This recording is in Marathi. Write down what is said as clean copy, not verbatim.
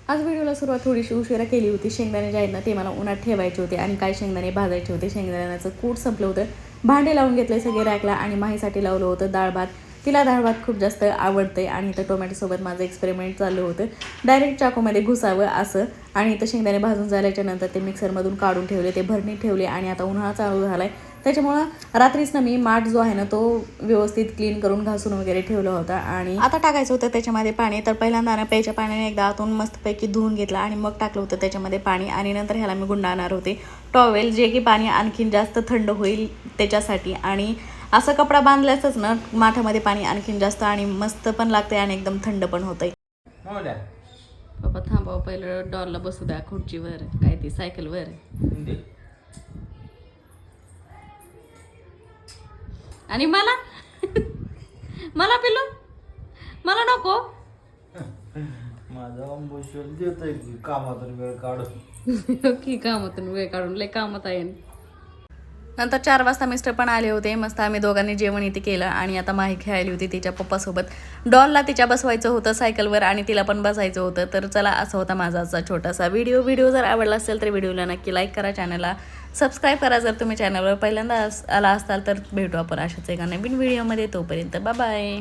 आज व्हिडिओला सुरुवात थोडीशी उशिरा केली होती. शेंगदाणे जे आहेत ना ते मला उन्हात ठेवायचे होते आणि काही शेंगदाणे भाजायचे होते. शेंगदाण्याचं कूट संपलं होतं. भांडे लावून घेतले सगळे रॅकला आणि माहीसाठी लावलं होतं डाळ भात. तिला डाळ भात खूप जास्त आवडते आणि इथं टोमॅटोसोबत माझं एक्सपेरिमेंट चालू होतं. डायरेक्ट चाकूमध्ये घुसावं असं. आणि इथं शेंगदाणे भाजून झाल्याच्या नंतर ते मिक्सरमधून काढून ठेवले, ते भरणीत ठेवले आणि आता उन्हाळा चालू झाला आहे त्याच्यामुळं रात्रीच ना मी माठ जो आहे ना तो व्यवस्थित क्लीन करून घासून वगैरे ठेवला होता. आणि आता टाकायचं होतं त्याच्यामध्ये पाणी. तर पहिल्यांदा ना प्यायच्या पाण्याने एकदा आतून मस्तपैकी धुवून घेतला आणि मग टाकलं होतं त्याच्यामध्ये पाणी आणि नंतर ह्याला मी गुंडाळणार होते टॉवेल, जे की पाणी आणखीन जास्त थंड होईल त्याच्यासाठी. आणि असं कपडा बांधल्याचंच ना माठामध्ये पाणी आणखीन जास्त आणि मस्त पण लागते आणि एकदम थंड पण होतंय. बाबा थांबावं, पहिलं डॉलला बसू द्या खुर्चीवर, काय ती सायकलवर. आणि मला मला पिलो मला नको. माझा अंबुशल देतोय की कामातून वेळ काढून. की कामातून वेळ काढून लय कामात आहे. नंतर 4 वाजता मिस्टर पण आले होते. मस्त आम्ही दोघांनी जेवण इथे केलं आणि आता माही खेळायली होती तिच्या पप्पासोबत. डॉलला तिच्या बसवायचं होतं सायकलवर आणि तिला पण बसायचं होतं. तर चला, असा होता माझा आजचा छोटासा व्हिडिओ जर आवडला असेल तर व्हिडिओला नक्की लाईक करा, चॅनलला सबस्क्राईब करा जर तुम्ही चॅनलवर पहिल्यांदा आला असाल तर. भेटू आपण अशाच एका नवीन व्हिडिओमध्ये. तोपर्यंत बाय बाय.